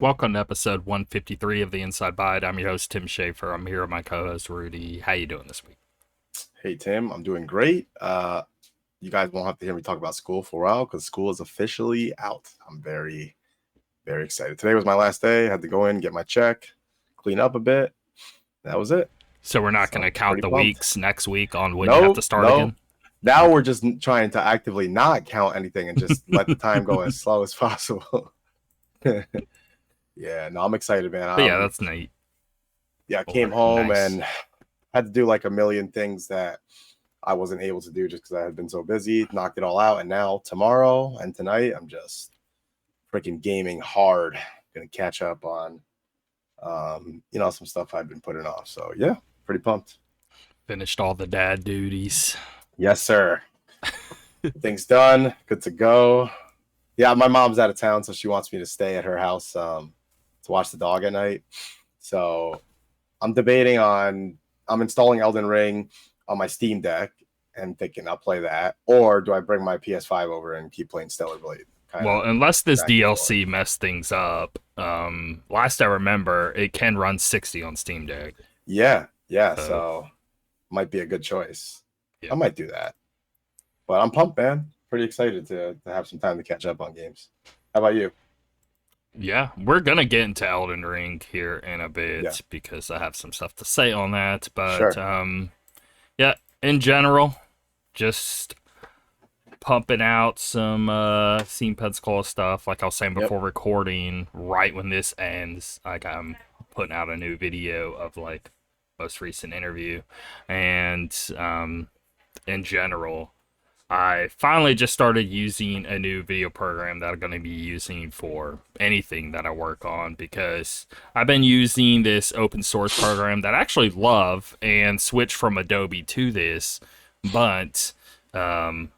Welcome to episode 153 of the Inside Byte. I'm your host, Tim Schaefer. I'm here with my co-host, Rudy. How you doing this week? Hey Tim, I'm doing great. You guys won't have to hear me talk about school for a while because school is officially out. I'm very, very excited. Today was my last day. I had to go in, get my check, clean up a bit. That was it. So we're not going So to count pretty the pumped. weeks next week on when you have to Nope, start nope. again? Now Okay. we're just trying to actively not count anything and just let the time go as slow as possible. Yeah, no, I'm excited, man. But yeah, that's neat. Yeah, I came Or home nice. and had to do like a million things that I wasn't able to do just because I had been so busy. Knocked it all out, and now tomorrow and tonight, I'm just freaking gaming hard. Gonna catch up on some stuff I've been putting off. So yeah, pretty pumped. Finished all the dad duties. Yes, sir. Things done. Good to go. Yeah, my mom's out of town, so she wants me to stay at her house to watch the dog at night. So I'm debating on I'm installing Elden Ring on my Steam Deck and thinking I'll play that, or do I bring my PS5 over and keep playing Stellar Blade? Kind Well, of unless this back and forth. DLC messed things up, last I remember, it can run 60 on Steam Deck. Yeah, yeah. So, So might be a good choice. yeah. I might do that. But I'm pumped, man. Pretty excited to have some time to catch up on games. How about you? Yeah, we're gonna get into Elden Ring here in a Yeah, bit because I have some stuff to say on that. But sure. yeah, in general, just pumping out some Steam Pensacola stuff. Like I was saying Yep. before recording, right when this ends, like I'm putting out a new video of like most recent interview, and in general, I finally just started using a new video program that I'm going to be using for anything that I work on because I've been using this open source program that I actually love and switched from Adobe to this. But um,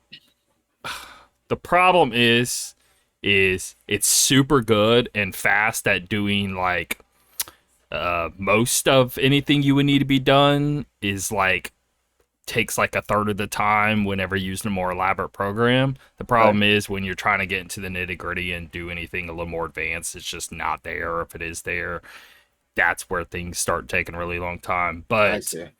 the problem is it's super good and fast at doing like most of anything you would need to be done is like takes like a third of the time whenever using a more elaborate program. The Right. problem is when you're trying to get into the nitty gritty and do anything a little more advanced, it's just not there. Or if it is there, that's where things start taking a really long time. I But see.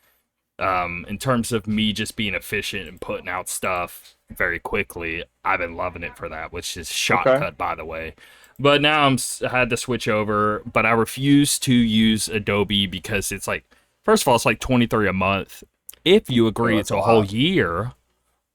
in terms of me just being efficient and putting out stuff very quickly, I've been loving it for that, which is Okay. shortcut, by the way. But now I had to switch over, but I refuse to use Adobe because it's like, first of all, it's like 23 a month. If you Oh, agree that's it's a a whole lot. year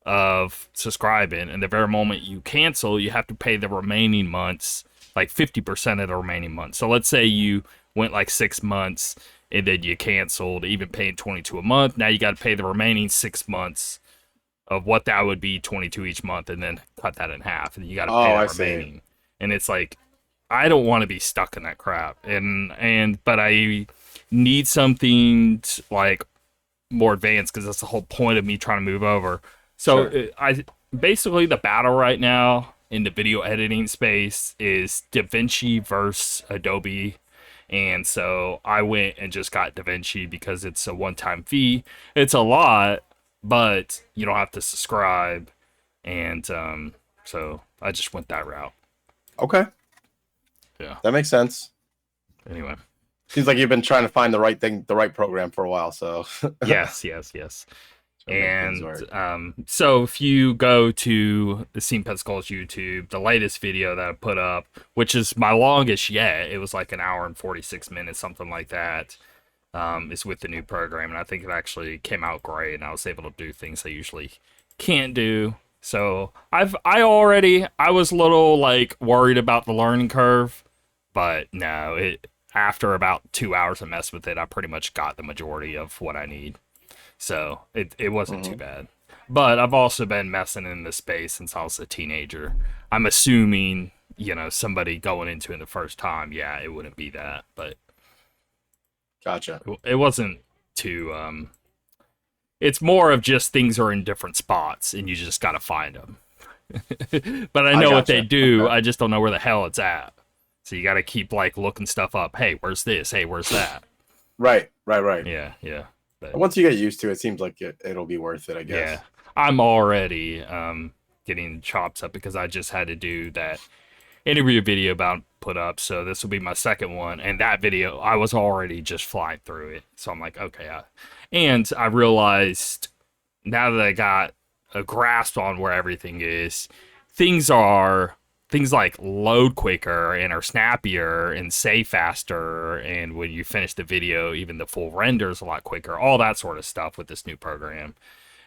of subscribing, and the very moment you cancel, you have to pay the remaining months, like 50% of the remaining months. So let's say you went like 6 months and then you canceled, even paying 22 a month. Now you got to pay the remaining 6 months of what that would be 22 each month, and then cut that in half, and you got to pay Oh, that I see. remaining. And it's like I don't want to be stuck in that crap, and but I need something like more advanced because that's the whole point of me trying to move over. So Sure. I basically the battle right now in the video editing space is DaVinci versus Adobe. And so I went and just got DaVinci because it's a one-time fee. It's a lot, but you don't have to subscribe. And so I just went that route. Okay. Yeah. That makes sense. Anyway. Seems like you've been trying to find the right thing, the right program for a while. So Yes, yes, yes. to make things And work. so if you go to the Scene Pet Skulls YouTube, the latest video that I put up, which is my longest yet, it was like an hour and 46 minutes, something like that, is with the new program. And I think it actually came out great. And I was able to do things I usually can't do. So I was a little like worried about the learning curve, but no, it after about 2 hours of mess with it, I pretty much got the majority of what I need. So it wasn't too Hmm. bad. But I've also been messing in this space since I was a teenager. I'm assuming, somebody going into it the first time, yeah, it wouldn't be that. But Gotcha. it wasn't too, it's more of just things are in different spots and you just got to find them. But I I know what they gotcha. do. Okay. I just don't know where the hell it's at. So you got to keep like looking stuff up. Hey, where's this? Hey, where's that? Right. Right. Right. Yeah, yeah. But Once you get used to it, it seems like it'll be worth it, I yeah, guess. I'm already getting chops up because I just had to do that interview video about put up. So this will be my second one. And that video, I was already just flying through it. So I'm like, okay. And I realized now that I got a grasp on where everything is, things like load quicker and are snappier and save faster. And when you finish the video, even the full renders a lot quicker, all that sort of stuff with this new program.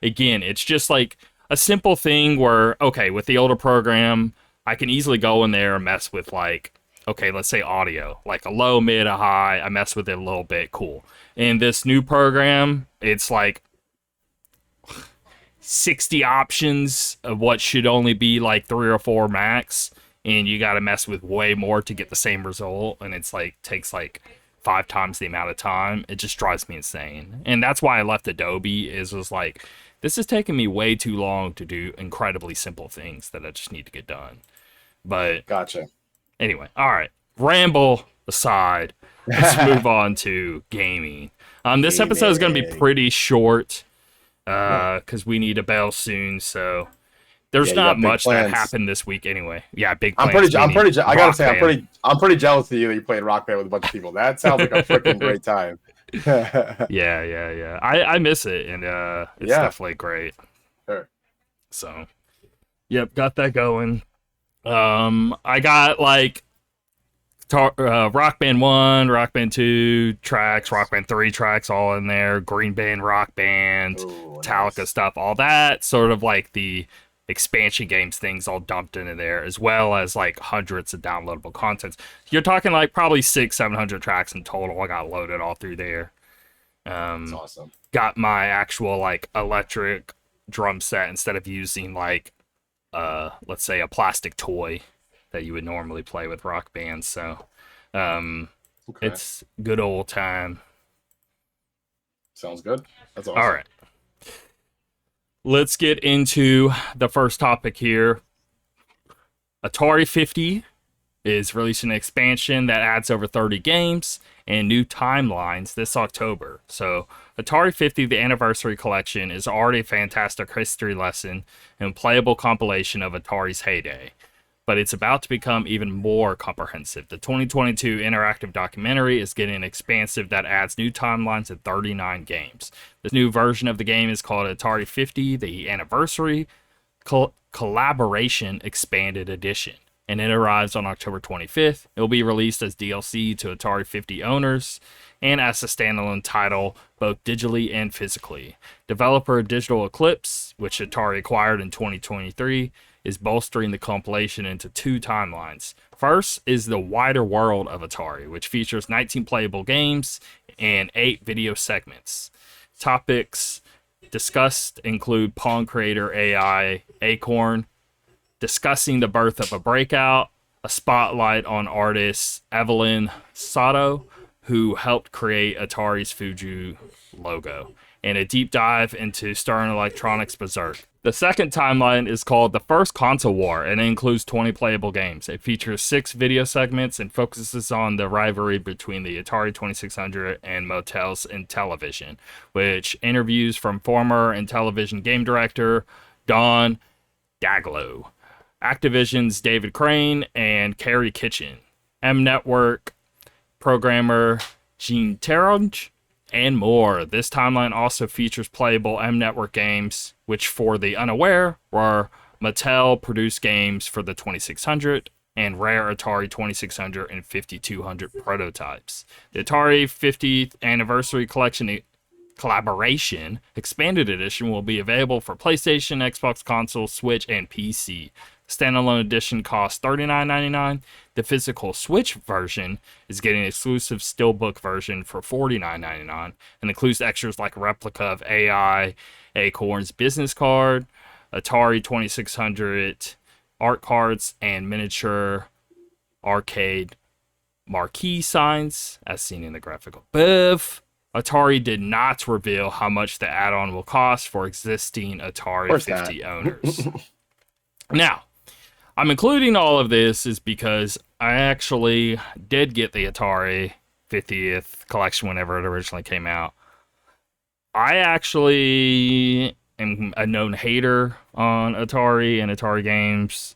Again, it's just like a simple thing where, okay, with the older program, I can easily go in there and mess with like, okay, let's say audio, like a low, mid, a high. I mess with it a little bit. Cool. In this new program, it's like 60 options of what should only be like 3 or 4 max, and you got to mess with way more to get the same result, and it's like takes like 5 times the amount of time. It just drives me insane. And that's why I left Adobe, was like, this is taking me way too long to do incredibly simple things that I just need to get done. But Gotcha. anyway, all right, ramble aside, let's move on to gaming. This episode is going to be pretty short because we need a bell soon, so there's not much that happened this week anyway. Yeah, big plans. I gotta say, I'm pretty jealous of you that you played Rock Band with a bunch of people. That sounds like a freaking great time. Yeah. I miss it, and it's definitely great. Sure. So, yep, got that going. I got like Rock Band 1, Rock Band 2 tracks, Rock Band 3 tracks all in there, Green Band, Rock Band, Metallica stuff, all that, sort of like the expansion games things all dumped into there, as well as like hundreds of downloadable contents. You're talking like probably 600-700 tracks in total. I got loaded all through there. That's awesome. Got my actual like electric drum set instead of using like let's say a plastic toy that you would normally play with Rock Band. So it's good old time. Sounds good. That's awesome. All right. Let's get into the first topic here. Atari 50 is releasing an expansion that adds over 30 games and new timelines this October. So Atari 50, the Anniversary Collection, is already a fantastic history lesson and playable compilation of Atari's heyday, but it's about to become even more comprehensive. The 2022 interactive documentary is getting expansive that adds new timelines and 39 games. This new version of the game is called Atari 50, the Anniversary Collaboration Expanded Edition, and it arrives on October 25th. It will be released as DLC to Atari 50 owners and as a standalone title, both digitally and physically. Developer Digital Eclipse, which Atari acquired in 2023, is bolstering the compilation into 2 timelines. First is the wider world of Atari, which features 19 playable games and 8 video segments. Topics discussed include Pong creator AI Acorn, discussing the birth of a breakout, a spotlight on artist Evelyn Sato, who helped create Atari's Fuji logo, and a deep dive into Stern Electronics' Berserk. The second timeline is called The First Console War, and it includes 20 playable games. It features 6 video segments and focuses on the rivalry between the Atari 2600 and Mattel's Intellivision, which interviews from former Intellivision game director Don Daglow, Activision's David Crane, and Carrie Kitchen, M Network programmer Gene Terange, and more. This timeline also features playable M Network games, which for the unaware were Mattel-produced games for the 2600 and rare Atari 2600 and 5200 prototypes. The Atari 50th Anniversary Collection Collaboration Expanded Edition will be available for PlayStation, Xbox console, Switch, and PC. Standalone edition costs $39.99. The physical Switch version is getting an exclusive steelbook version for $49.99 and includes extras like a replica of AI Acorn's business card, Atari 2600 art cards, and miniature arcade marquee signs, as seen in the graphic above. Atari did not reveal how much the add-on will cost for existing Atari 50 owners. Now, I'm including all of this is because I actually did get the Atari 50th collection whenever it originally came out. I actually am a known hater on Atari and Atari games.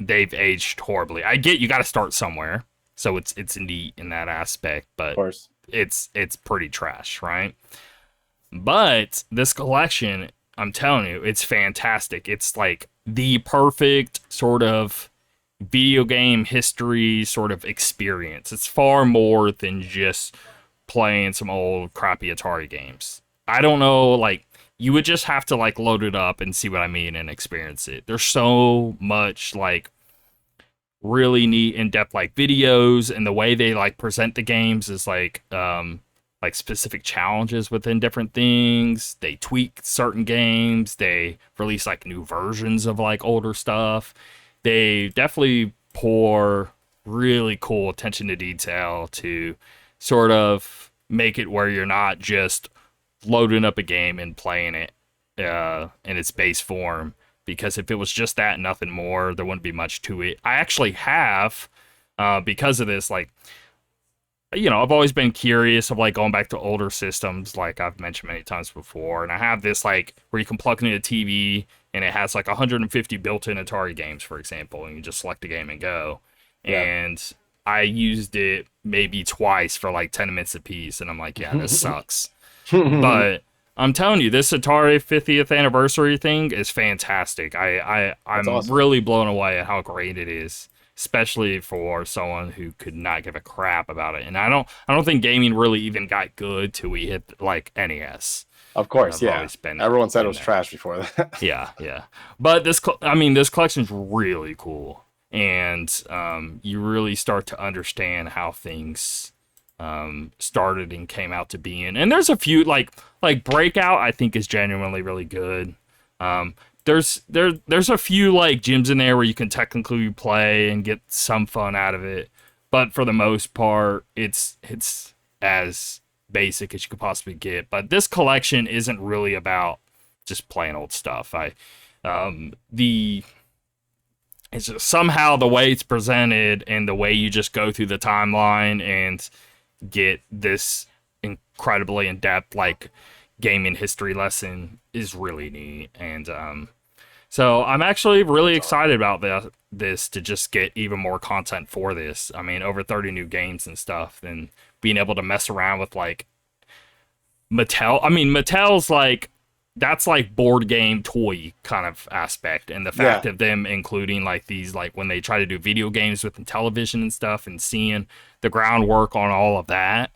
they've aged horribly. I get you got to start somewhere, so it's neat in that aspect, Of but course. it's pretty trash, right? But this collection, I'm telling you, it's fantastic. It's like the perfect sort of video game history sort of experience. It's far more than just playing some old crappy Atari games. I don't know, like you would just have to like load it up and see what I mean and experience it. There's so much like really neat in-depth like videos, and the way they like present the games is like specific challenges within different things. They tweak certain games, they release like new versions of like older stuff. They definitely pour really cool attention to detail to sort of make it where you're not just loading up a game and playing it in its base form. Because if it was just that and nothing more, there wouldn't be much to it. I actually have, because of this, like, you know, I've always been curious of like going back to older systems, like I've mentioned many times before. And I have this like where you can plug it into a TV and it has like 150 built-in Atari games, for example, and you just select a game and go. Yeah. And I used it maybe twice for like 10 minutes apiece, and I'm like, yeah, this sucks. But I'm telling you, this Atari 50th anniversary thing is fantastic. That's I'm awesome. really blown away at how great it is, especially for someone who could not give a crap about it. And I don't think gaming really even got good till we hit like NES. Of course, I've yeah. always been Everyone said it in was there. trash before that. Yeah, yeah. But I mean, this collection's really cool, and you really start to understand how things started and came out to being. And there's a few like Breakout, I think is genuinely really good. There's a few like gyms in there where you can technically play and get some fun out of it, but for the most part, it's as basic as you could possibly get. But this collection isn't really about just playing old stuff. The it's just somehow the way it's presented and the way you just go through the timeline and get this incredibly in depth like gaming history lesson is really neat. And so I'm actually really excited about this to just get even more content for this. I mean, over 30 new games and stuff, and being able to mess around with like Mattel. I mean, Mattel's like that's like board game toy kind of aspect, and the fact Yeah, of them including like these like when they try to do video games with television and stuff, and seeing the groundwork on all of that,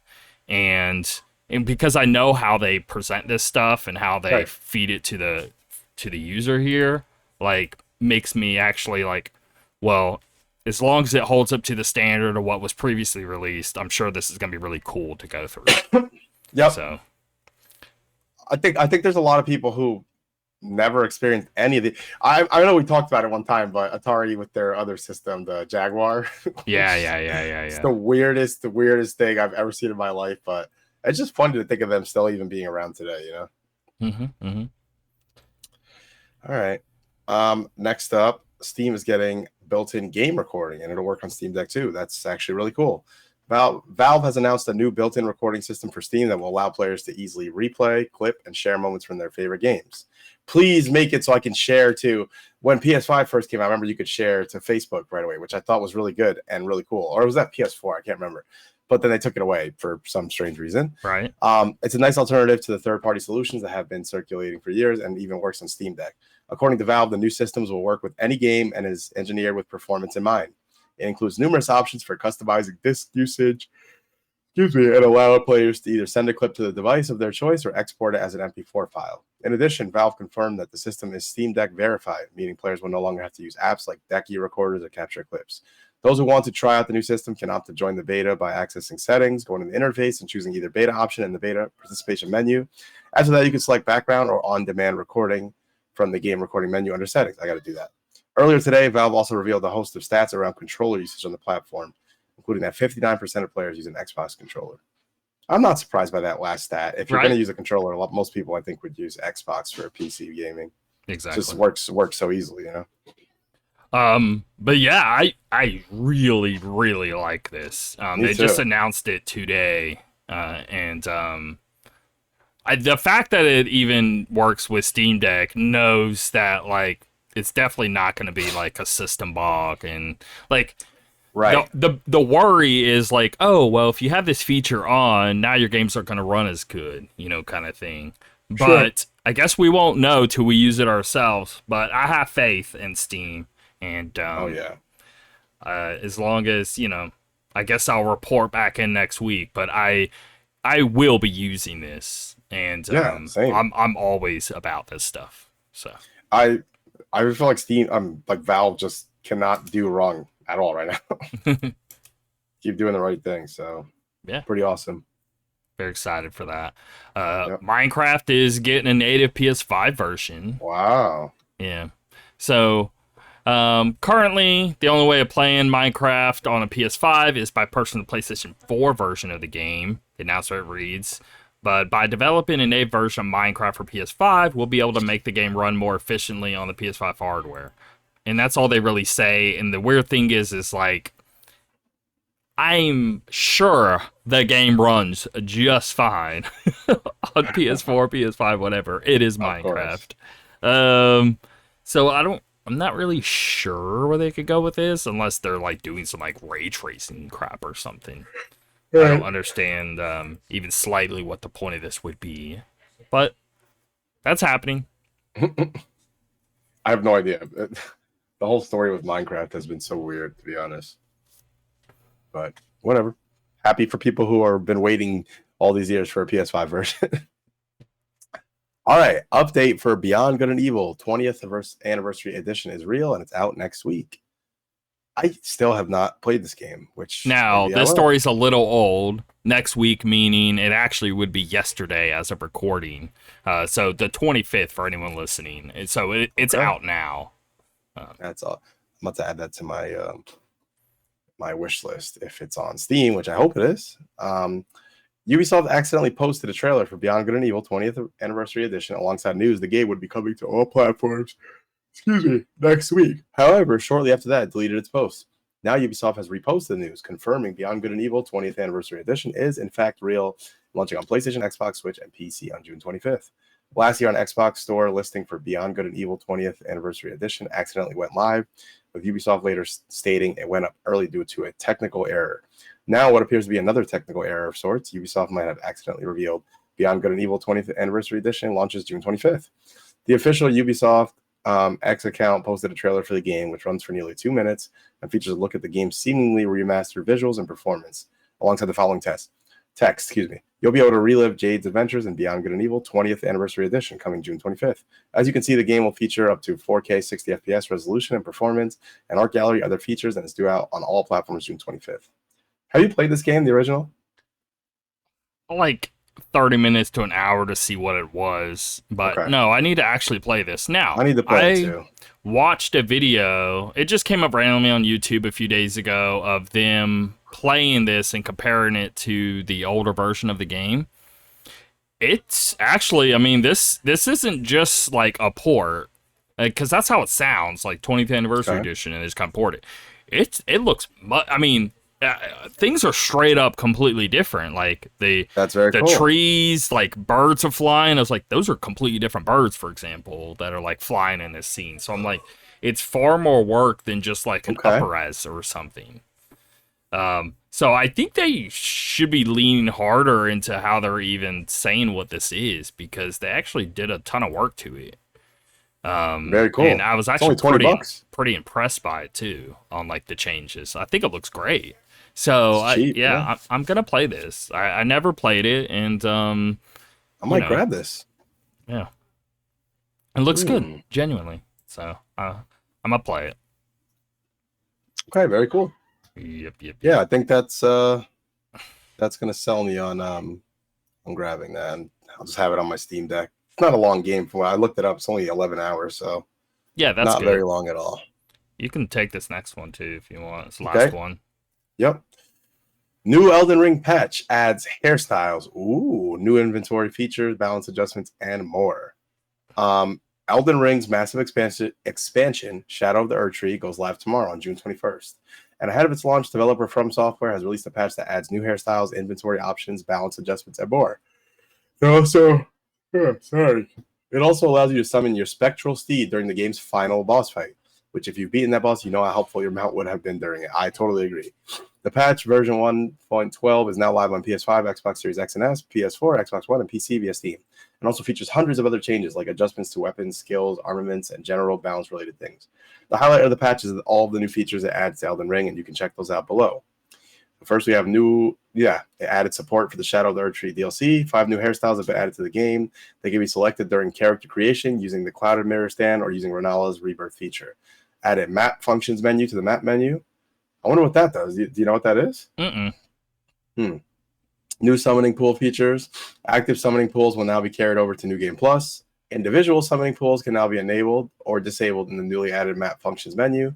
and because I know how they present this stuff and how they right. feed it to the user here, like makes me actually like, well, as long as it holds up to the standard of what was previously released, I'm sure this is gonna be really cool to go through. Yep. So I think there's a lot of people who never experienced any of the. I know we talked about it one time, but Atari with their other system, the Jaguar, yeah, which yeah, yeah, yeah, it's yeah. the weirdest thing I've ever seen in my life. But it's just funny to think of them still even being around today. Mm-hmm. All right. Next up, Steam is getting built-in game recording, and it'll work on Steam Deck too. That's actually really cool. Valve has announced a new built-in recording system for Steam that will allow players to easily replay, clip, and share moments from their favorite games. Please make it so I can share to when PS5 first came out. I remember you could share to Facebook right away, which I thought was really good and really cool. Or was that PS4? I can't remember. But then they took it away for some strange reason. Right. It's a nice alternative to the third-party solutions that have been circulating for years and even works on Steam Deck. According to Valve, the new systems will work with any game and is engineered with performance in mind. It includes numerous options for customizing disk usage, and allow players to either send a clip to the device of their choice or export it as an MP4 file. In addition, Valve confirmed that the system is Steam Deck verified, meaning players will no longer have to use apps like Decky recorders or capture clips. Those who want to try out the new system can opt to join the beta by accessing settings, going to the interface, and choosing either beta option in the beta participation menu. After that, you can select background or on-demand recording from the game recording menu under settings. I got to do that. Earlier today, Valve also revealed a host of stats around controller usage on the platform, including that 59% of players use an Xbox controller. I'm not surprised by that last stat. If you're going to use a controller, most people I think would use Xbox for PC gaming. Exactly. It just works so easily, But yeah, I really really like this. They just announced it today, and the fact that it even works with Steam Deck knows that like it's definitely not going to be like a system bug. And like Right. the worry is like, oh well, if you have this feature on, now your games aren't going to run as good, kind of thing. Sure. But I guess we won't know till we use it ourselves. But I have faith in Steam, and Oh yeah. as long as I guess I'll report back in next week. But I will be using this, and Yeah. Same. I'm always about this stuff. So I I feel like Steam. Like Valve just cannot do wrong at all right now. Keep doing the right thing. So yeah, pretty awesome. very excited for that. Yep. Minecraft is getting a native PS5 version. Wow. Yeah. So currently, the only way of playing Minecraft on a PS5 is by purchasing the PlayStation 4 version of the game. The announcement reads, but by developing a native version of Minecraft for PS5, we'll be able to make the game run more efficiently on the PS5 hardware. And that's all they really say. And the weird thing is like, I'm sure the game runs just fine on PS4, PS5, whatever. It is Of course. Minecraft. So I'm not really sure where they could go with this unless they're like doing some like ray tracing crap or something. I don't Right. understand even slightly what the point of this would be, but that's happening. I have no idea. The whole story with Minecraft has been so weird, to be honest. But whatever. Happy for people who have been waiting all these years for a PS5 version. All right. Update for Beyond Good and Evil 20th anniversary edition is real and it's out next week. I still have not played this game, which Now, maybe I this will. story's a little old. Next week, meaning it actually would be yesterday as of recording. So the 25th for anyone listening. And so it's Okay. out now. That's all. I'm about to add that to my wish list if it's on Steam, which I hope it is. Ubisoft accidentally posted a trailer for Beyond Good and Evil 20th Anniversary Edition alongside news the game would be coming to all platforms, next week. However, shortly after that, it deleted its post. Now Ubisoft has reposted the news, confirming Beyond Good and Evil 20th Anniversary Edition is in fact real, launching on PlayStation, Xbox, Switch, and PC on June 25th. Last year on Xbox Store, listing for Beyond Good and Evil 20th Anniversary Edition accidentally went live, with Ubisoft later stating it went up early due to a technical error. Now, what appears to be another technical error of sorts, Ubisoft might have accidentally revealed Beyond Good and Evil 20th Anniversary Edition launches June 25th. The official Ubisoft X account posted a trailer for the game, which runs for nearly 2 minutes and features a look at the game's seemingly remastered visuals and performance, alongside the following text. You'll be able to relive Jade's adventures in Beyond Good and Evil 20th Anniversary Edition coming June 25th. As you can see, the game will feature up to 4K 60 FPS resolution and performance, and art gallery, other features, and is due out on all platforms June 25th. Have you played this game, the original? Like 30 minutes to an hour to see what it was. But Okay. no, I need to actually play this. Now, I need to play it too. watched a video. It just came up randomly on YouTube a few days ago of them playing this and comparing it to the older version of the game. It's actually, I mean, this isn't just like a port, because that's how it sounds, like 20th anniversary Okay. edition, and it's kind of ported. It looks, I mean, things are straight up completely different. Like That's very the cool. trees, like birds are flying. I was like, those are completely different birds, for example, that are like flying in this scene. So I'm like, it's far more work than just like an Okay. upper res or something. So I think they should be leaning harder into how they're even saying what this is, because they actually did a ton of work to it. Very cool. And I was It's only actually 20 bucks. pretty impressed by it too, on like the changes. I think it looks great. So It's cheap. Yeah. I'm gonna play this. I never played it, and I might grab this. yeah, it looks good, Hmm. genuinely. So I'm gonna play it. Okay, very cool. Yep. Yeah, I think that's gonna sell me on grabbing that. And I'll just have it on my Steam Deck. It's not a long game from what I looked it up. It's only 11 hours, so Yeah, that's not good. very long at all. You can take this next one too if you want. It's the Okay. last one. Yep. New Elden Ring patch adds hairstyles. Ooh, new inventory features, balance adjustments, and more. Elden Ring's massive expansion, Shadow of the Erdtree, goes live tomorrow on June 21st. And ahead of its launch, developer From Software has released a patch that adds new hairstyles, inventory options, balance adjustments, and more. They're also, sorry. It also allows you to summon your spectral steed during the game's final boss fight, which if you've beaten that boss, you know how helpful your mount would have been during it. I totally agree. The patch version 1.12 is now live on PS5, Xbox Series X and S, PS4, Xbox One, and PC via Steam, and also features hundreds of other changes like adjustments to weapons, skills, armaments, and general balance-related things. The highlight of the patch is all of the new features it adds to Elden Ring, and you can check those out below. First, we have it added support for the Shadow of the Erdtree DLC. 5 new hairstyles have been added to the game. They can be selected during character creation using the Clouded Mirror stand or using Renala's Rebirth feature. Added map functions menu to the map menu. I wonder what that does. Do you know what that is? New summoning pool features. Active summoning pools will now be carried over to New Game Plus. Individual summoning pools can now be enabled or disabled in the newly added map functions menu.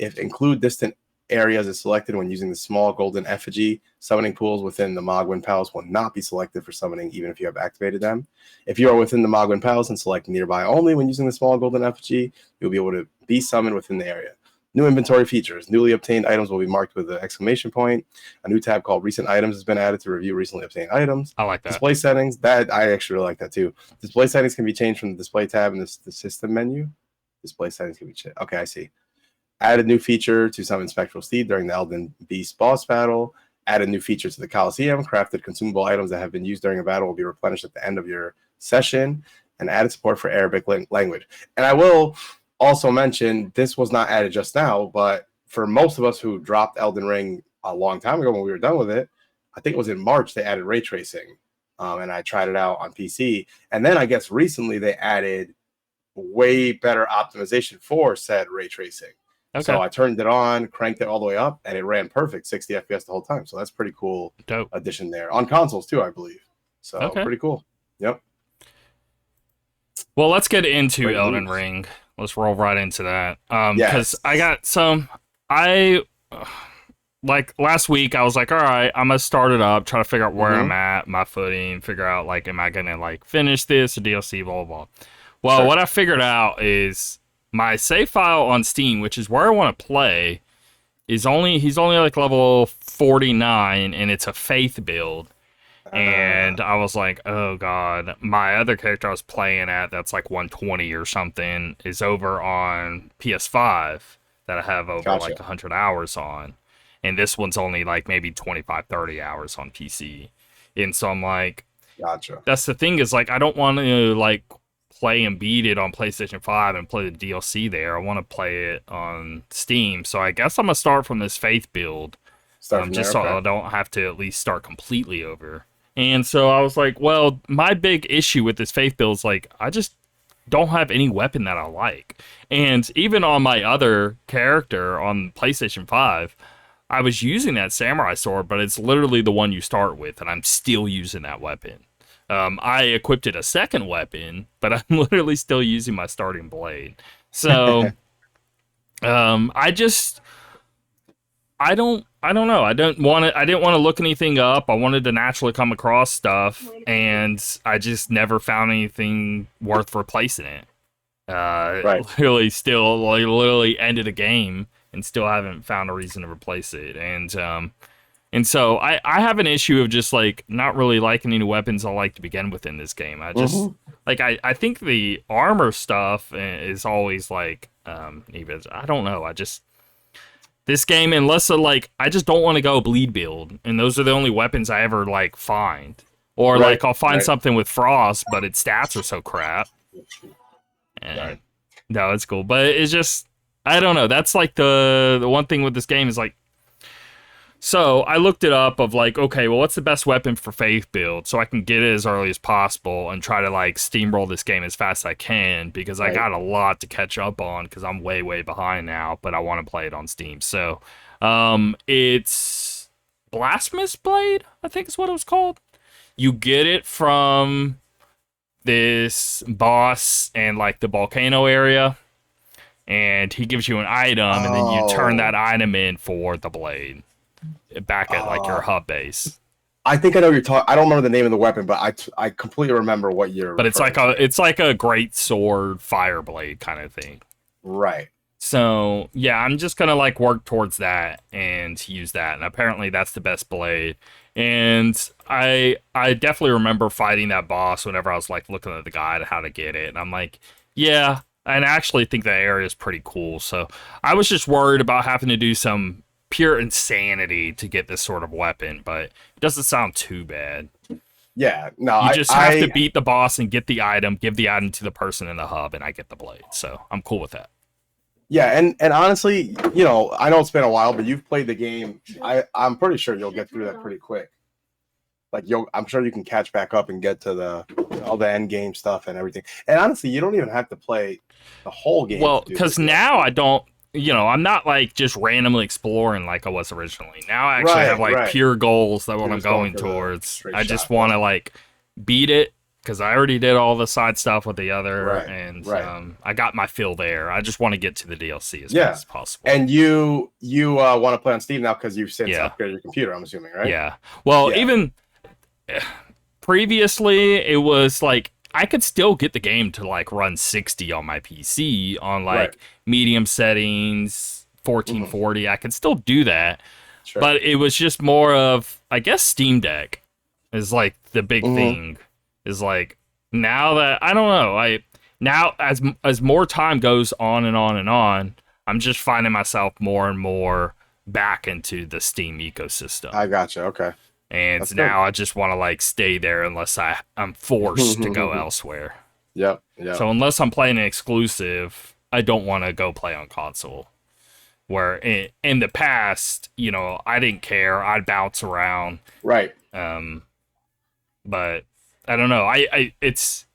If include distant areas is selected when using the small golden effigy, summoning pools within the Mogwin Palace will not be selected for summoning even if you have activated them. If you are within the Mogwin Palace and select nearby only when using the small golden effigy, you'll be able to be summoned within the area. New inventory features. Newly obtained items will be marked with an exclamation point. A new tab called Recent Items has been added to review recently obtained items. I like that. Display settings. That I actually really like that too. Display settings can be changed from the display tab in the system menu. Display settings can be changed. Okay, I see. Added new feature to summon Spectral Steed during the Elden Beast boss battle. Added new feature to the Coliseum. Crafted consumable items that have been used during a battle will be replenished at the end of your session. And added support for Arabic language. And I will also mention, this was not added just now, but for most of us who dropped Elden Ring a long time ago when we were done with it, I think it was in March they added ray tracing. And I tried it out on PC. And then I guess recently they added way better optimization for said ray tracing. Okay. So I turned it on, cranked it all the way up, and it ran perfect, 60 FPS the whole time. So that's pretty cool. Dope addition there. On consoles too, I believe. So pretty cool. Yep. Well, let's get into Elden Ring. Let's roll right into that. Because I got some... like, last week, I was like, all right, I'm going to start it up, try to figure out where I'm at, my footing, figure out, like, am I going to, like, finish this, or DLC, blah, blah, blah. Well, what I figured out is... my save file on Steam, which is where I want to play, he's only like level 49, and it's a faith build. And I was like, oh god, my other character I was playing at that's like 120 or something is over on PS5 that I have over like 100 hours on. And this one's only like maybe 25, 30 hours on PC. And so I'm like, that's the thing is like, I don't want to like play and beat it on PlayStation 5 and play the DLC there. I want to play it on Steam. So I guess I'm going to start from this Faith build. Just so I don't have to at least start completely over. And so I was like, well, my big issue with this Faith build is like, I just don't have any weapon that I like. And even on my other character on PlayStation 5, I was using that samurai sword, but it's literally the one you start with, and I'm still using that weapon. I equipped it a second weapon, but I'm literally still using my starting blade. So, I don't know. I didn't want to look anything up. I wanted to naturally come across stuff, and I just never found anything worth replacing it. Literally ended a game and still haven't found a reason to replace it. And so I have an issue of just like not really liking any weapons I like to begin with in this game. I just like I think the armor stuff is always like even I don't know. This game, unless I just don't want to go bleed build, and those are the only weapons I ever like find. Or like I'll find something with frost, but its stats are so crap. No, it's cool, but it's just I don't know. That's like the one thing with this game is like. So I looked it up of like, okay, well, what's the best weapon for Faith build so I can get it as early as possible and try to like steamroll this game as fast as I can because I got a lot to catch up on because I'm way, way behind now, but I want to play it on Steam. So it's Blasphemous Blade, I think is what it was called. You get it from this boss in like the volcano area, and he gives you an item, and then you turn that item in for the blade. Back at like your hub base. I think I know you're talking. I don't remember the name of the weapon, but I completely remember what you're. But it's like a great sword fire blade kind of thing. Right. So yeah, I'm just gonna like work towards that and use that. And apparently that's the best blade. And I definitely remember fighting that boss whenever I was like looking at the guide how to get it. And I'm like, yeah, and I actually think that area is pretty cool. So I was just worried about having to do some pure insanity to get this sort of weapon, but it doesn't sound too bad. Yeah, no, You just have to beat the boss and get the item, give the item to the person in the hub, and I get the blade. So I'm cool with that. yeah, and honestly, I know it's been a while, but you've played the game. I'm pretty sure you'll get through that pretty quick. Like I'm sure you can catch back up and get to all the end game stuff and everything. And honestly, you don't even have to play the whole game Well, to do because this. now I don't, I'm not like just randomly exploring like I was originally. Now I actually have like Right. pure goals that what You're I'm just going going for the towards. straight I just shot. want to like beat it because I already did all the side stuff with the other, Right, and right. I got my fill there. I just want to get to the DLC as Yeah. fast as possible. And you want to play on Steam now because you've since Yeah. upgraded your computer, I'm assuming, right? Yeah. Well, Yeah. even previously, it was like I could still get the game to like run 60 on my PC on like Right. medium settings, 1440. I could still do that, Sure. but it was just more of I guess Steam Deck is like the big Mhm. thing. Is like now that I don't know, I now as more time goes on and on and on, I'm just finding myself more and more back into the Steam ecosystem. I gotcha. Okay. And That's good. now I just want to like stay there unless I'm forced to go elsewhere. Yep. Yep. So unless I'm playing an exclusive, I don't want to go play on console. Where in the past, I didn't care. I'd bounce around. Right. But I don't know. It's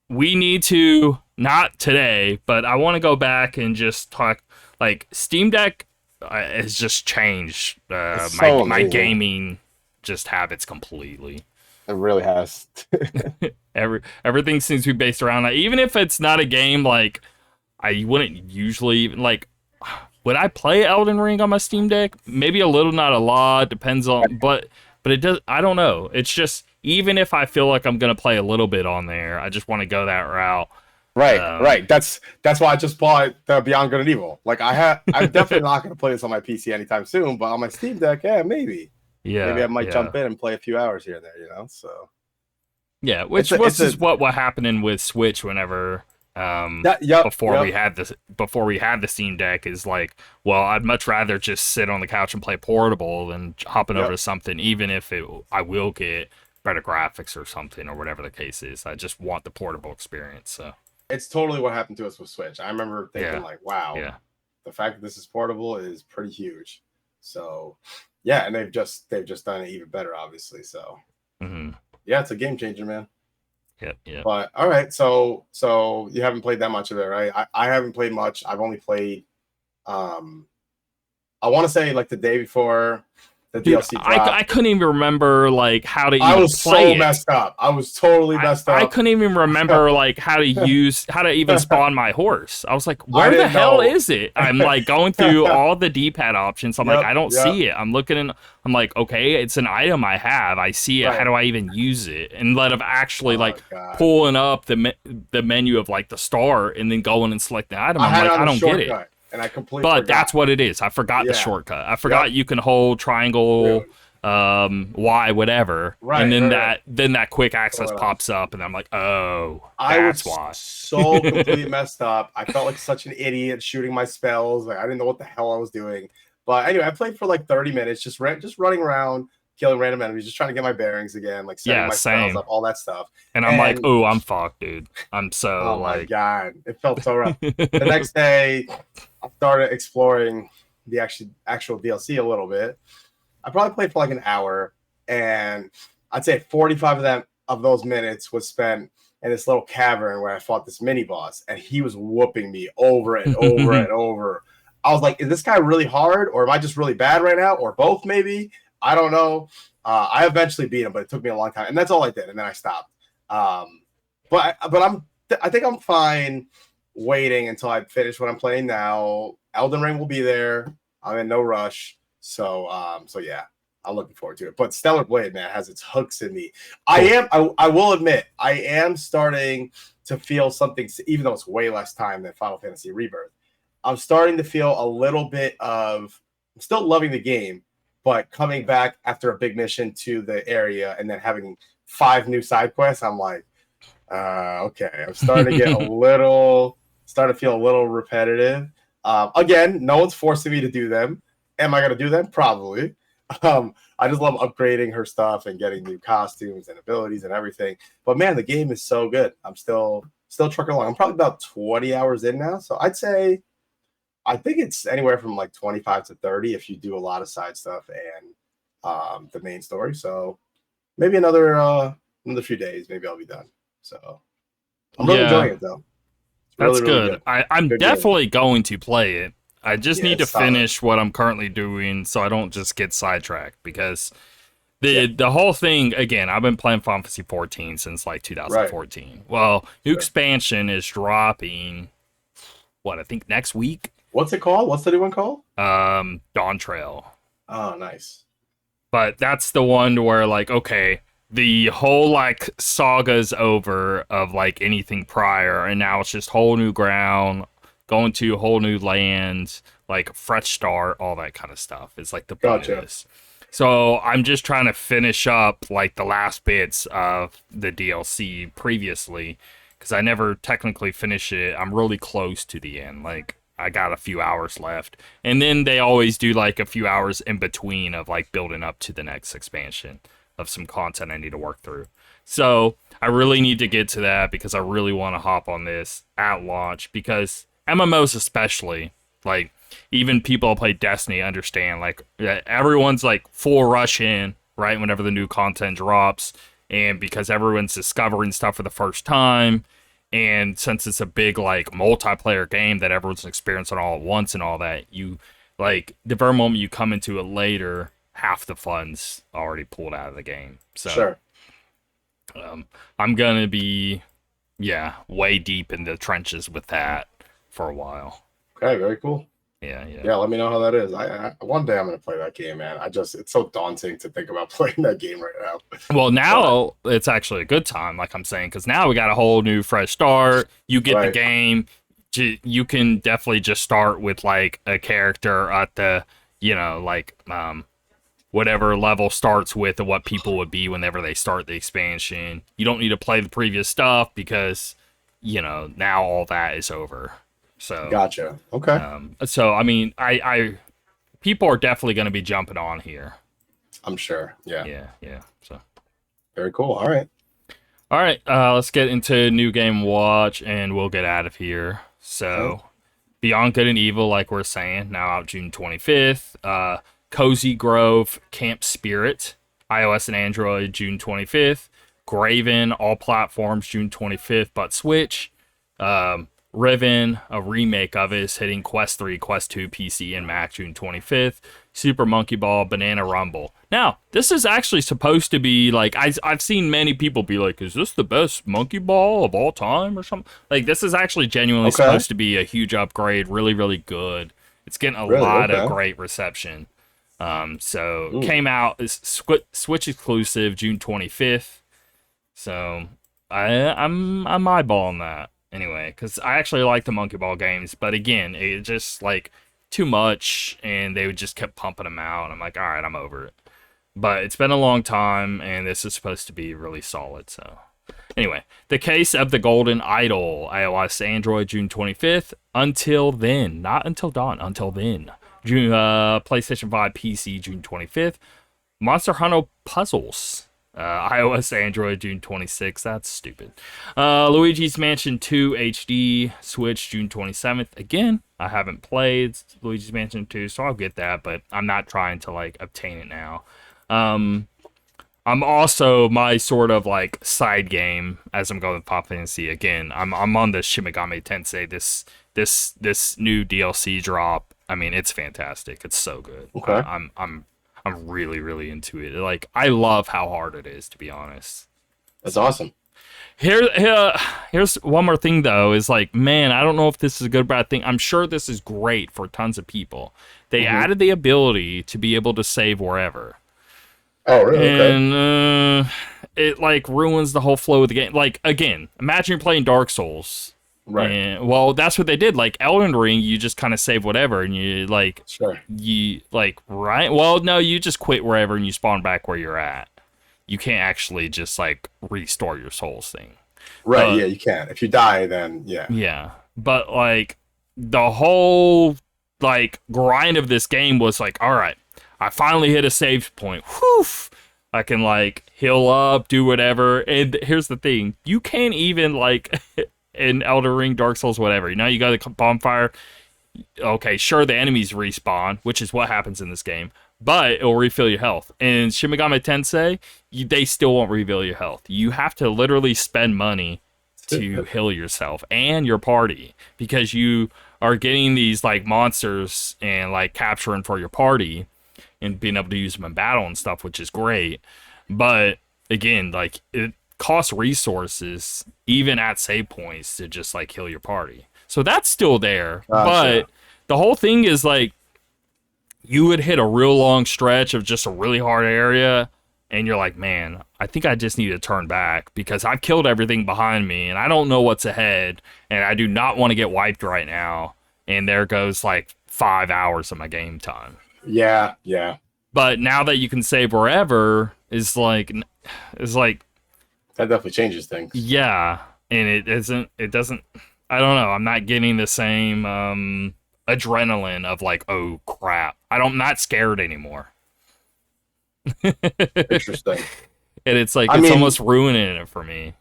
we need to not today, but I want to go back and just talk like Steam Deck has just changed my amazing. gaming just habits completely. It really has. Everything seems to be based around that. Even if it's not a game like I wouldn't usually like. Would I play Elden Ring on my Steam Deck? Maybe a little, not a lot. Depends on, but it does. I don't know. It's just even if I feel like I'm gonna play a little bit on there, I just want to go that route. Right, right. That's why I just bought the Beyond Good and Evil. Like I'm definitely not going to play this on my PC anytime soon, but on my Steam Deck, yeah, maybe. Yeah, maybe I might yeah. jump in and play a few hours here and there. So yeah, which is what happening with Switch whenever before we had the Steam Deck is like, well, I'd much rather just sit on the couch and play portable than hopping over to something, even if I will get better graphics or something or whatever the case is. I just want the portable experience. So it's totally what happened to us with Switch. I remember thinking like, wow, the fact that this is portable is pretty huge. So yeah, and they've just done it even better, obviously. So yeah, it's a game changer, man. Yeah. But all right, so you haven't played that much of it, right? I haven't played much. I've only played I want to say like the day before the DLC dropped. I couldn't even remember like how to even play it. I was so messed up. I was totally messed up. I couldn't even remember like how to even spawn my horse. I was like, where the hell is it? I'm like going through all the D-pad options. I'm like, I don't see it. I'm looking and I'm like, okay, it's an item I have. I see it. Right. How do I even use it? Instead of actually pulling up the menu of like the start and then going and select the item, I'm like, I don't get it. And I completely But forgot. that's what it is. I forgot the shortcut. I forgot you can hold triangle, Y, whatever, and then that quick access pops up, and I'm like, oh, that's why. I was so completely messed up. I felt like such an idiot shooting my spells. Like I didn't know what the hell I was doing. But anyway, I played for like 30 minutes, just running around, killing random enemies, just trying to get my bearings again, like setting my spells up, all that stuff. And I'm like, oh, I'm fucked, dude. I'm so oh my god, it felt so rough. The next day, I started exploring the actual DLC a little bit. I probably played for like an hour, and I'd say 45 of those minutes was spent in this little cavern where I fought this mini boss, and he was whooping me over and over and over. I was like, is this guy really hard, or am I just really bad right now, or both maybe? I don't know. I eventually beat him, but it took me a long time, and that's all I did, and then I stopped. But I think I'm fine waiting until I finish what I'm playing now. Elden Ring will be there. I'm in no rush, so yeah, I'm looking forward to it. But Stellar Blade, man, has its hooks in me. I will admit, I am starting to feel something, even though it's way less time than Final Fantasy Rebirth. I'm starting to feel a little bit of. I'm still loving the game, but coming back after a big mission to the area and then having 5 new side quests, I'm like, okay, I'm starting to get starting to feel a little repetitive. Again, no one's forcing me to do them. Am I going to do them? Probably. I just love upgrading her stuff and getting new costumes and abilities and everything. But man, the game is so good. I'm still trucking along. I'm probably about 20 hours in now, so I'd say I think it's anywhere from like 25 to 30 if you do a lot of side stuff and the main story. So maybe another few days, maybe I'll be done. So I'm really Yeah, enjoying it though. It's that's really, really good. good. I'm Good game. definitely going to play it. I just Yeah, need to it's solid. finish what I'm currently doing so I don't just get sidetracked because Yeah, the whole thing again, I've been playing Final Fantasy 14 since like right. 2014. Well, new Sure. expansion is dropping what I think next week. What's it called? What's the new one called? Dawn Trail. Oh, nice. But that's the one where like okay, the whole like saga's over of like anything prior and now it's just whole new ground, going to a whole new land, like fresh start, all that kind of stuff. It's like the point of Gotcha. this. So I'm just trying to finish up like the last bits of the DLC previously because I never technically finished it. I'm really close to the end. Like I got a few hours left. And then they always do like a few hours in between of like building up to the next expansion of some content I need to work through. So I really need to get to that because I really want to hop on this at launch because MMOs especially, like even people who play Destiny understand like everyone's like full rush in right whenever the new content drops, and because everyone's discovering stuff for the first time, and since it's a big like multiplayer game that everyone's experiencing all at once and all that, you like the very moment you come into it later, half the fun's already pulled out of the game. So Sure. I'm gonna be way deep in the trenches with that for a while. Okay, very cool. Yeah, yeah. Yeah, let me know how that is. One day I'm gonna play that game, man. It's so daunting to think about playing that game right now. Well, But now it's actually a good time, like I'm saying, because now we got a whole new fresh start. You get the right, game. You can definitely just start with like a character at the, like whatever level starts with and what people would be whenever they start the expansion. You don't need to play the previous stuff because, now all that is over. So, gotcha. Okay, so I mean, I people are definitely going to be jumping on here. I'm sure. Yeah, Yeah, yeah. So. very cool. All right. All right, let's get into New Game Watch and we'll get out of here. Okay. So, Beyond Good and Evil, like we're saying, now out June 25th. Cozy Grove Camp Spirit, iOS and Android, June 25th. Graven, all platforms, June 25th, but Switch. Riven, a remake of it, is hitting Quest 3, Quest 2, PC, and Mac June 25th. Super Monkey Ball, Banana Rumble. Now, this is actually supposed to be like, I've seen many people be like, is this the best Monkey Ball of all time or something? Like, this is actually genuinely Okay. supposed to be a huge upgrade, really, really good. It's getting a Really? lot of Okay. great reception. So, Mm. came out, is Switch exclusive June 25th. So, I'm eyeballing that anyway, because I actually like the Monkey Ball games, but again, it just like too much, and they would just kept pumping them out. I'm like, all right, I'm over it. But it's been a long time, and this is supposed to be really solid. So anyway, the case of the Golden Idol, iOS, Android, June 25th. Until then, not until dawn. Until then, June, PlayStation 5, PC, June 25th. Monster Hunter Puzzles. iOS, Android, June 26th. That's stupid. Luigi's Mansion 2 HD, Switch, June 27th. Again, I haven't played Luigi's Mansion 2, so I'll get that, but I'm not trying to like obtain it now. Um, I'm also my sort of like side game as I'm going with Pop Fantasy again. I'm on the Shin Megami Tensei. This new DLC drop. I mean, it's fantastic. It's so good. Okay. I'm really really into it. Like I love how hard it is, to be honest. That's So awesome. here's one more thing though. Is like, man, I don't know if this is a good or bad thing. I'm sure this is great for tons of people. They Hmm. added the ability to be able to save wherever, Oh, really? Okay. and it like ruins the whole flow of the game. Like again, imagine you're playing Dark Souls Right. And well, that's what they did. Like Elden Ring, you just kind of save whatever, and Sure. right. Well, no, you just quit wherever and you spawn back where you're at. You can't actually just like restore your souls thing. Right. But Yeah, you can. If you die, then yeah. yeah, but like the whole like grind of this game was like, all right, I finally hit a save point. Whew. I can like heal up, do whatever. And here's the thing: you can't even like in Elden Ring, Dark Souls, whatever. You know, you got a bonfire. Okay, sure, the enemies respawn, which is what happens in this game, but it'll refill your health. In Shin Megami Tensei, they still won't refill your health. You have to literally spend money to heal yourself and your party because you are getting these like monsters and like capturing for your party and being able to use them in battle and stuff, which is great. But again, like it costs resources even at save points to just like heal your party. So that's still there, Gotcha. but the whole thing is like you would hit a real long stretch of just a really hard area and you're like, man, I think I just need to turn back because I've killed everything behind me and I don't know what's ahead and I do not want to get wiped right now. And there goes like 5 hours of my game time. Yeah. Yeah. But now that you can save wherever is like That definitely changes things. yeah, and it doesn't I don't know, I'm not getting the same adrenaline of like, oh crap. I'm not scared anymore. Interesting. And it's like I it's mean, almost ruining it for me.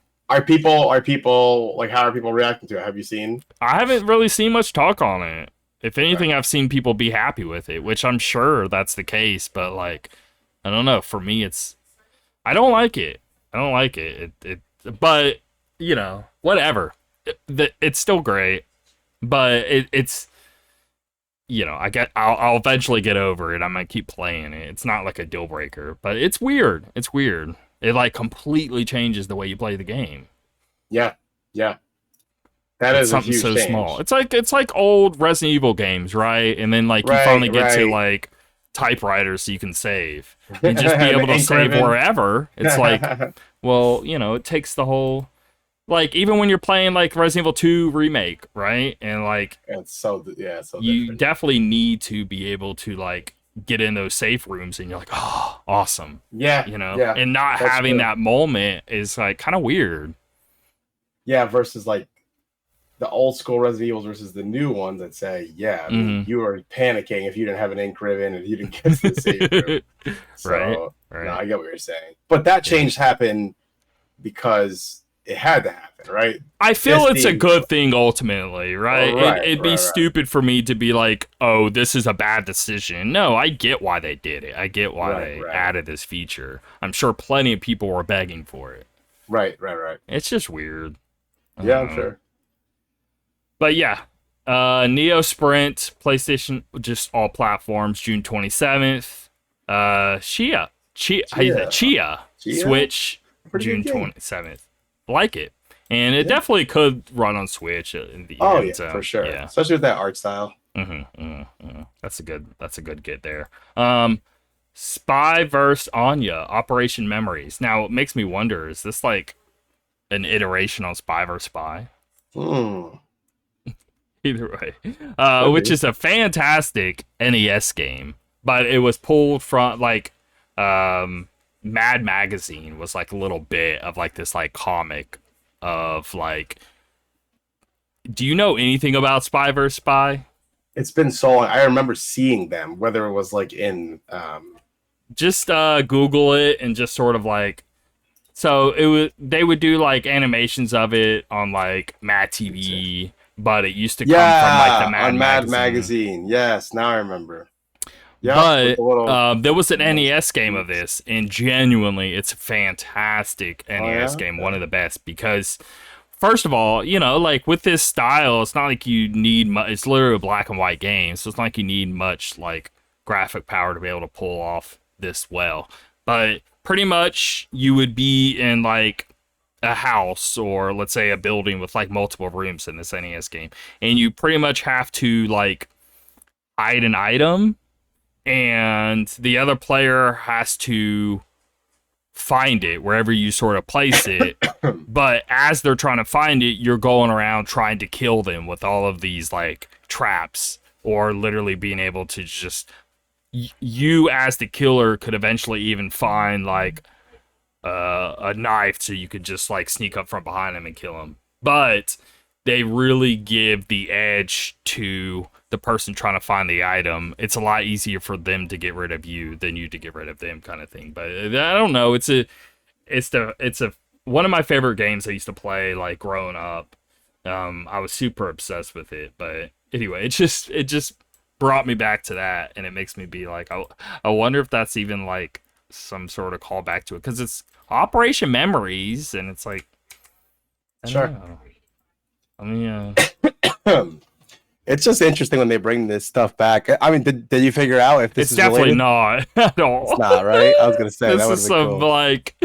are people like how are people reacting to it? Have you seen? I haven't really seen much talk on it. If anything, I've seen people be happy with it, which I'm sure that's the case, but like I don't know, for me it's I don't like it. I don't like it. But you know, whatever. It's still great, but it's you know, I'll eventually get over it. I might keep playing it. It's not like a deal breaker, but it's weird. It's weird. It like completely changes the way you play the game. Yeah. Yeah. That It's is a something huge so small. change. It's like old Resident Evil games, right? And then like you finally Right. get to Right. like typewriters so you can save and just be able The to ink save ribbon. wherever. It's like, well, you know, it takes the whole like even when you're playing like Resident Evil 2 remake, right? And like It's so yeah, it's so you different. definitely need to be able to like get in those safe rooms and you're like, oh, awesome, Yeah. you know, Yeah. and not That's having true. that moment is like kind of weird. Yeah. Versus like the old school Resident Evils versus the new ones that say, yeah, I mean, Hmm. you were panicking if you didn't have an ink ribbon and you didn't get to the safe room. Right, So no, right, I get what you're saying. But that yeah. change happened because it had to happen, right? I feel This it's a being good thing ultimately, right? right, It'd be right, right, stupid for me to be like, oh, this is a bad decision. No, I get why they did it. I get why right, they right, added this feature. I'm sure plenty of people were begging for it. right, right, right. It's just weird. Yeah, I'm sure. But yeah, Neo Sprint, PlayStation, just all platforms, June 27th. How you say Chia, Chia, Chia, Switch, pretty good June game. 27th. Like it, and it Yeah. definitely could run on Switch in the Oh end. yeah, for So sure. yeah, Especially with that art style. That's a good get there. Spy vs. Anya, Operation Memories. Now it makes me wonder: is this like an iteration on Spy vs. Spy? Hmm. Either way, Could which be. is a fantastic NES game, but it was pulled from like Mad Magazine was like a little bit of like this like comic of like. Do you know anything about Spy vs. Spy? It's been so long. I remember seeing them, whether it was like in Just Google it and just sort of like so they would do like animations of it on like Mad TV, but it used to come from like the yeah, Mad on Mad Magazine. Magazine. Yes, now I remember. Yep, with But the little there was an nice NES game of beats. this, and genuinely, it's a fantastic Oh NES yeah, game, one of okay. the best. Because first of all, you know, like with this style, it's not like you need much. It's literally a black and white game, so it's not like you need much like graphic power to be able to pull off this well. But pretty much, you would be in like a house or let's say a building with like multiple rooms in this NES game, and you pretty much have to like hide an item and the other player has to find it wherever you sort of place it. But as they're trying to find it, you're going around trying to kill them with all of these like traps, or literally being able to just you as the killer could eventually even find like a knife so you could just like sneak up from behind him and kill him. But they really give the edge to the person trying to find the item. It's a lot easier for them to get rid of you than you to get rid of them, kind of thing. But I don't know. It's a one of my favorite games I used to play like growing up. I was super obsessed with it. But anyway, it just brought me back to that, and it makes me be like, I wonder if that's even like some sort of callback to it, because it's Operation Memories, and it's like, I don't know. I mean, it's just interesting when they bring this stuff back. I mean, did you figure out if this it's is definitely related? not at all. It's not, right? I was gonna say this that is would be some cool. like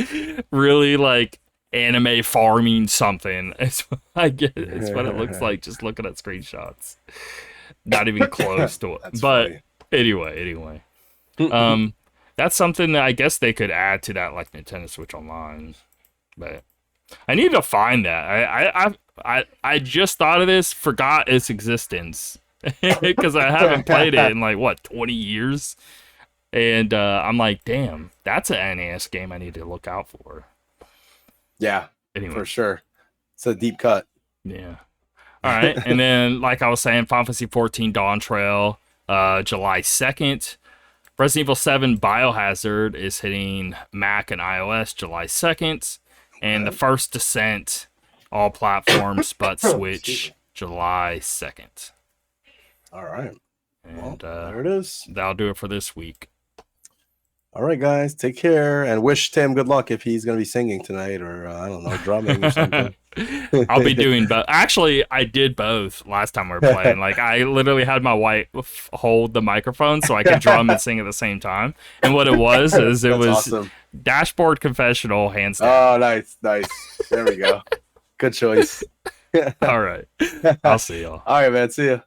really like anime farming something. It's what I get. It's what it looks like just looking at screenshots. Not even close to it. That's But funny. anyway. That's something that I guess they could add to that like Nintendo Switch Online. But I need to find that. I just thought of this, forgot its existence. Because I haven't played it in like what, 20 years? And I'm like, damn, that's an NES game I need to look out for. Yeah, Anyway. for sure. It's a deep cut. Yeah. All right. And then, like I was saying, Final Fantasy 14 Dawn Trail, July 2nd. Resident Evil 7 Biohazard is hitting Mac and iOS July 2nd. And The First Descent, all platforms but Switch, July 2nd. All right. And there it is. That'll do it for this week. All right, guys. Take care, and wish Tim good luck if he's going to be singing tonight, or I don't know, drumming or something. I'll be doing both. Actually, I did both last time we were playing. Like, I literally had my wife hold the microphone so I could drum and sing at the same time. And what it was is it was awesome. Dashboard Confessional, hands down. Oh, nice. There we go. Good choice. All right. I'll see y'all. All right, man. See ya.